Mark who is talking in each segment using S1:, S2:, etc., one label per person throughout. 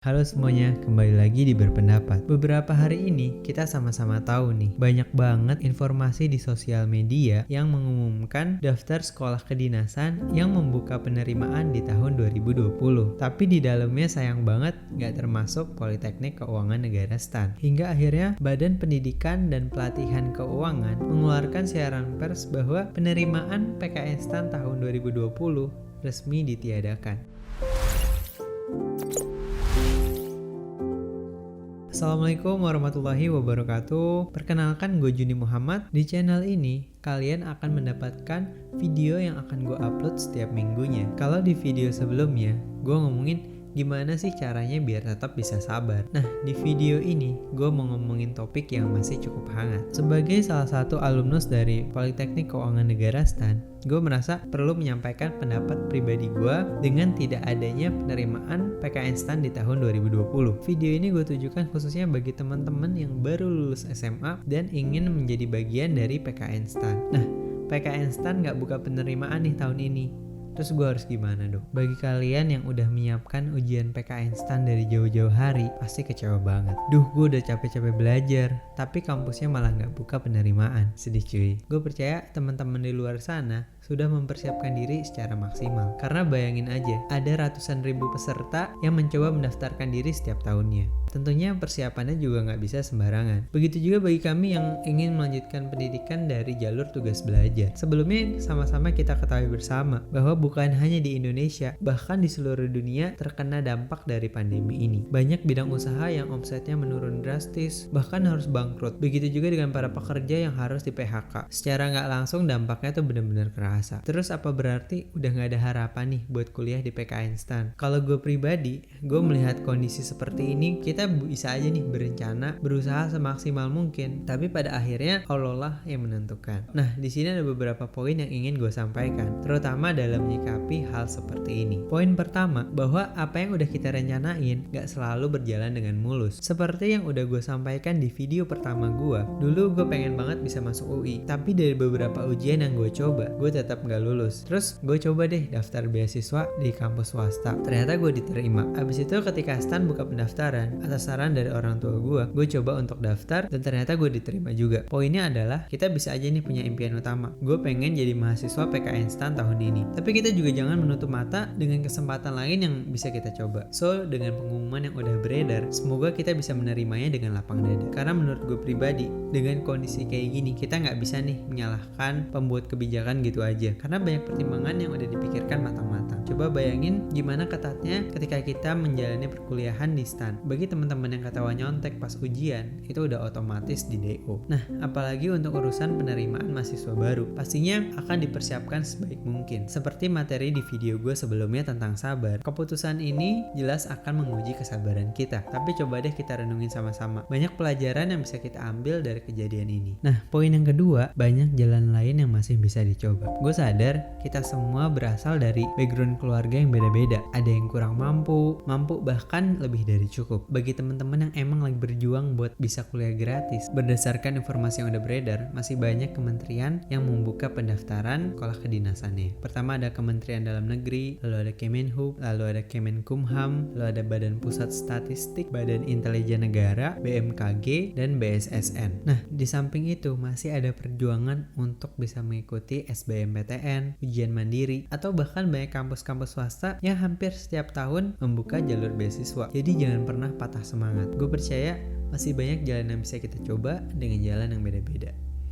S1: Halo semuanya, kembali lagi di Berpendapat. Beberapa hari ini kita sama-sama tahu nih, banyak banget informasi di sosial media yang mengumumkan daftar sekolah kedinasan yang membuka penerimaan di tahun 2020. Tapi di dalamnya sayang banget nggak termasuk Politeknik Keuangan Negara STAN. Hingga akhirnya Badan Pendidikan dan Pelatihan Keuangan mengeluarkan siaran pers bahwa penerimaan PKN STAN tahun 2020 resmi ditiadakan. Assalamualaikum warahmatullahi wabarakatuh. Perkenalkan, gue Juni Muhammad. Di channel ini kalian akan mendapatkan video yang akan gue upload setiap minggunya. Kalau di video sebelumnya gue ngomongin gimana sih caranya biar tetap bisa sabar. Nah, di video ini gue mau ngomongin topik yang masih cukup hangat. Sebagai salah satu alumnus dari Politeknik Keuangan Negara STAN, gue merasa perlu menyampaikan pendapat pribadi gue dengan tidak adanya penerimaan PKN STAN di tahun 2020. Video ini gue tujukan khususnya bagi teman-teman yang baru lulus SMA dan ingin menjadi bagian dari PKN STAN. Nah, PKN STAN nggak buka penerimaan nih tahun ini. Terus gue harus gimana dong? Bagi kalian yang udah menyiapkan ujian PKN STAN dari jauh-jauh hari, pasti kecewa banget. Duh, gue udah capek-capek belajar, tapi kampusnya malah nggak buka penerimaan. Sedih cuy. Gue percaya teman-teman di luar sana sudah mempersiapkan diri secara maksimal. Karena bayangin aja, ada ratusan ribu peserta yang mencoba mendaftarkan diri setiap tahunnya. Tentunya persiapannya juga nggak bisa sembarangan. Begitu juga bagi kami yang ingin melanjutkan pendidikan dari jalur tugas belajar. Sebelumnya sama-sama kita ketahui bersama bahwa bukan hanya di Indonesia, bahkan di seluruh dunia terkena dampak dari pandemi ini. Banyak bidang usaha yang omsetnya menurun drastis, bahkan harus bangkrut. Begitu juga dengan para pekerja yang harus di PHK. Secara nggak langsung dampaknya tuh benar-benar kerasa. Terus apa berarti udah nggak ada harapan nih buat kuliah di PKN STAN? Kalau gue pribadi, gue melihat kondisi seperti ini, kita bisa aja nih berencana, berusaha semaksimal mungkin, tapi pada akhirnya Allah lah yang menentukan. Nah, di sini ada beberapa poin yang ingin gue sampaikan, terutama dalam menyikapi hal seperti ini. Poin pertama, bahwa apa yang udah kita rencanain gak selalu berjalan dengan mulus. Seperti yang udah gue sampaikan di video pertama gue, dulu gue pengen banget bisa masuk UI, tapi dari beberapa ujian yang gue coba, gue tetap gak lulus. Terus gue coba deh daftar beasiswa di kampus swasta, ternyata gue diterima. Abis itu ketika STAN buka pendaftaran, atas saran dari orang tua gue coba untuk daftar dan ternyata gue diterima juga. Poinnya adalah kita bisa aja nih punya impian utama. Gue pengen jadi mahasiswa PKN STAN tahun ini. Tapi kita juga jangan menutup mata dengan kesempatan lain yang bisa kita coba. So, dengan pengumuman yang udah beredar, semoga kita bisa menerimanya dengan lapang dada. Karena menurut gue pribadi, dengan kondisi kayak gini, kita nggak bisa nih menyalahkan pembuat kebijakan gitu aja. Karena banyak pertimbangan yang udah dipikirkan matang-matang. Coba bayangin gimana ketatnya ketika kita menjalani perkuliahan di STAN. Bagi teman-teman yang ketawa nyontek pas ujian, itu udah otomatis di DO. Nah, apalagi untuk urusan penerimaan mahasiswa baru, pastinya akan dipersiapkan sebaik mungkin. Seperti materi di video gue sebelumnya tentang sabar, keputusan ini jelas akan menguji kesabaran kita. Tapi coba deh kita renungin sama-sama. Banyak pelajaran yang bisa kita ambil dari kejadian ini. Nah, poin yang kedua, banyak jalan lain yang masih bisa dicoba. Gue sadar kita semua berasal dari background keluarga yang beda-beda. Ada yang kurang mampu bahkan lebih dari cukup. Bagi teman-teman yang emang lagi berjuang buat bisa kuliah gratis, berdasarkan informasi yang udah beredar, masih banyak kementerian yang membuka pendaftaran sekolah kedinasannya. Pertama ada Kementerian Dalam Negeri, lalu ada Kemenhub, lalu ada Kemenkumham, lalu ada Badan Pusat Statistik, Badan Intelijen Negara, BMKG, dan BSSN. Nah, di samping itu masih ada perjuangan untuk bisa mengikuti SBMPTN, ujian mandiri, atau bahkan banyak kampus-kampus swasta yang hampir setiap tahun membuka jalur beasiswa. Jadi jangan pernah patah semangat. Gue percaya masih banyak jalan yang bisa kita coba dengan jalan yang beda-beda.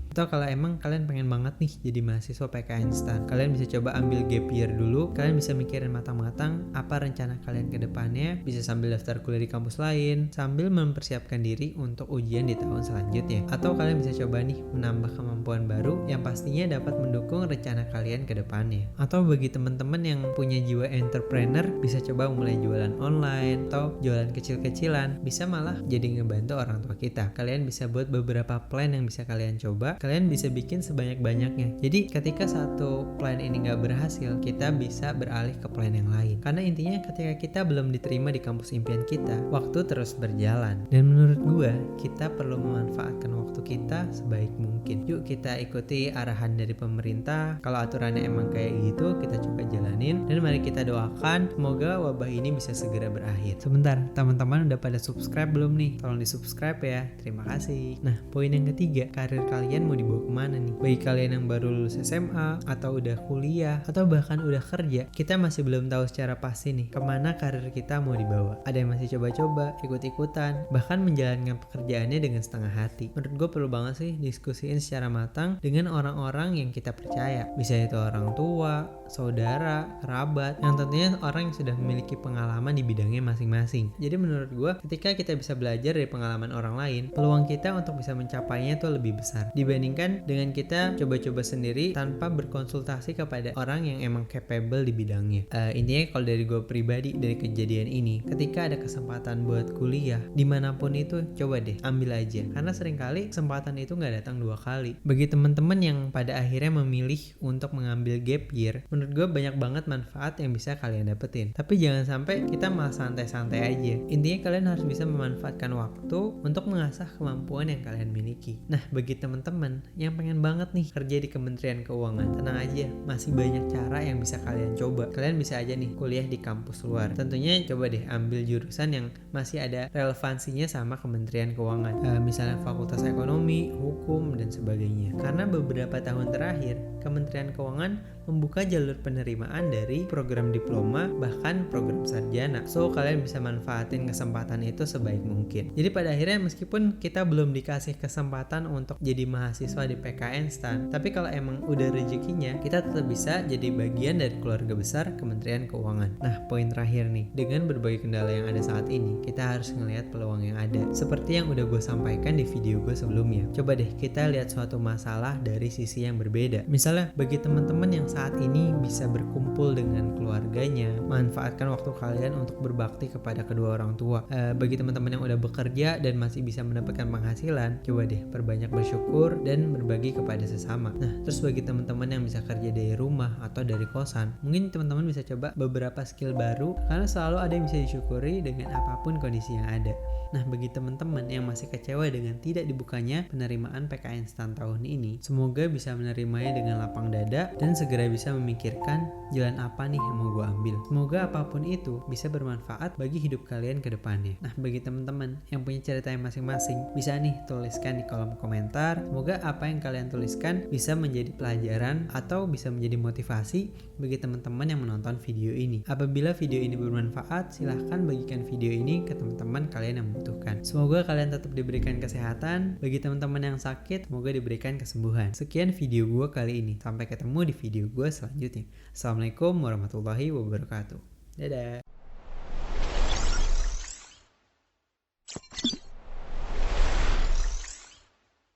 S1: Atau kalau emang kalian pengen banget nih jadi mahasiswa PKN STAN, kalian bisa coba ambil gap year dulu. Kalian bisa mikirin matang-matang apa rencana kalian ke depannya. Bisa sambil daftar kuliah di kampus lain, sambil mempersiapkan diri untuk ujian di tahun selanjutnya. Atau kalian bisa coba nih menambah kemampuan baru yang pastinya dapat mendukung rencana kalian ke depannya. Atau bagi teman-teman yang punya jiwa entrepreneur, bisa coba mulai jualan online atau jualan kecil-kecilan. Bisa malah jadi ngebantu orang tua kita. Kalian bisa buat beberapa plan yang bisa kalian coba. kalian bisa bikin sebanyak-banyaknya. Jadi ketika satu plan ini nggak berhasil, kita bisa beralih ke plan yang lain. Karena intinya ketika kita belum diterima di kampus impian kita, waktu terus berjalan. Dan menurut gue, kita perlu memanfaatkan waktu kita sebaik mungkin. Yuk kita ikuti arahan dari pemerintah. Kalau aturannya emang kayak gitu, kita coba jalanin. Dan mari kita doakan semoga wabah ini bisa segera berakhir. Sebentar, teman-teman udah pada subscribe belum nih? Tolong di subscribe ya. Terima kasih. Nah, poin yang ketiga, karir kalian mau dibawa kemana nih? Bagi kalian yang baru lulus SMA, atau udah kuliah, atau bahkan udah kerja, kita masih belum tahu secara pasti nih kemana karir kita mau dibawa. Ada yang masih coba-coba, ikut-ikutan, bahkan menjalankan pekerjaannya dengan setengah hati. Menurut gue perlu banget sih diskusiin secara matang dengan orang-orang yang kita percaya. Bisa itu orang tua, saudara, kerabat, yang tentunya orang yang sudah memiliki pengalaman di bidangnya masing-masing. Jadi menurut gue, ketika kita bisa belajar dari pengalaman orang lain, peluang kita untuk bisa mencapainya itu lebih besar dibandingkan dengan kita coba-coba sendiri tanpa berkonsultasi kepada orang yang emang capable di bidangnya. Intinya kalau dari gue pribadi, dari kejadian ini, ketika ada kesempatan buat kuliah dimanapun itu, coba deh ambil aja, karena seringkali kesempatan itu nggak datang dua kali. Bagi teman-teman yang pada akhirnya memilih untuk mengambil gap year, menurut gue banyak banget manfaat yang bisa kalian dapetin. Tapi jangan sampai kita malah santai-santai aja. Intinya kalian harus bisa memanfaatkan waktu untuk mengasah kemampuan yang kalian miliki. Nah, bagi teman-teman yang pengen banget nih kerja di Kementerian Keuangan, tenang aja, masih banyak cara yang bisa kalian coba. Kalian bisa aja nih kuliah di kampus luar. Tentunya coba deh ambil jurusan yang masih ada relevansinya sama Kementerian Keuangan. Misalnya Fakultas Ekonomi, Hukum, dan sebagainya. Karena beberapa tahun terakhir, Kementerian Keuangan membuka jalur penerimaan dari program diploma bahkan program sarjana. So kalian bisa manfaatin kesempatan itu sebaik mungkin. Jadi pada akhirnya meskipun kita belum dikasih kesempatan untuk jadi mahasiswa di PKN STAN, tapi kalau emang udah rezekinya, kita tetap bisa jadi bagian dari keluarga besar Kementerian Keuangan. Nah, poin terakhir nih, dengan berbagai kendala yang ada saat ini, kita harus ngelihat peluang yang ada. Seperti yang udah gue sampaikan di video gue sebelumnya. Coba deh kita lihat suatu masalah dari sisi yang berbeda. Misalnya bagi teman-teman yang saat ini bisa berkumpul dengan keluarganya, manfaatkan waktu kalian untuk berbakti kepada kedua orang tua. Bagi teman-teman yang udah bekerja dan masih bisa mendapatkan penghasilan, coba deh perbanyak bersyukur dan berbagi kepada sesama. Nah, terus bagi teman-teman yang bisa kerja dari rumah atau dari kosan, mungkin teman-teman bisa coba beberapa skill baru, karena selalu ada yang bisa disyukuri dengan apapun kondisi yang ada. Nah, bagi teman-teman yang masih kecewa dengan tidak dibukanya penerimaan PKN STAN tahun ini, semoga bisa menerimanya dengan lapang dada dan segera bisa memikirkan jalan apa nih yang mau gue ambil. Semoga apapun itu bisa bermanfaat bagi hidup kalian ke depannya. Nah, bagi teman-teman yang punya ceritanya masing-masing, bisa nih tuliskan di kolom komentar. Semoga apa yang kalian tuliskan bisa menjadi pelajaran atau bisa menjadi motivasi bagi teman-teman yang menonton video ini. Apabila video ini bermanfaat, silahkan bagikan video ini ke teman-teman kalian yang membutuhkan. Semoga kalian tetap diberikan kesehatan. Bagi teman-teman yang sakit, semoga diberikan kesembuhan. Sekian video gue kali ini. Sampai ketemu di video gue selanjutnya. Assalamualaikum warahmatullahi wabarakatuh. Dadah.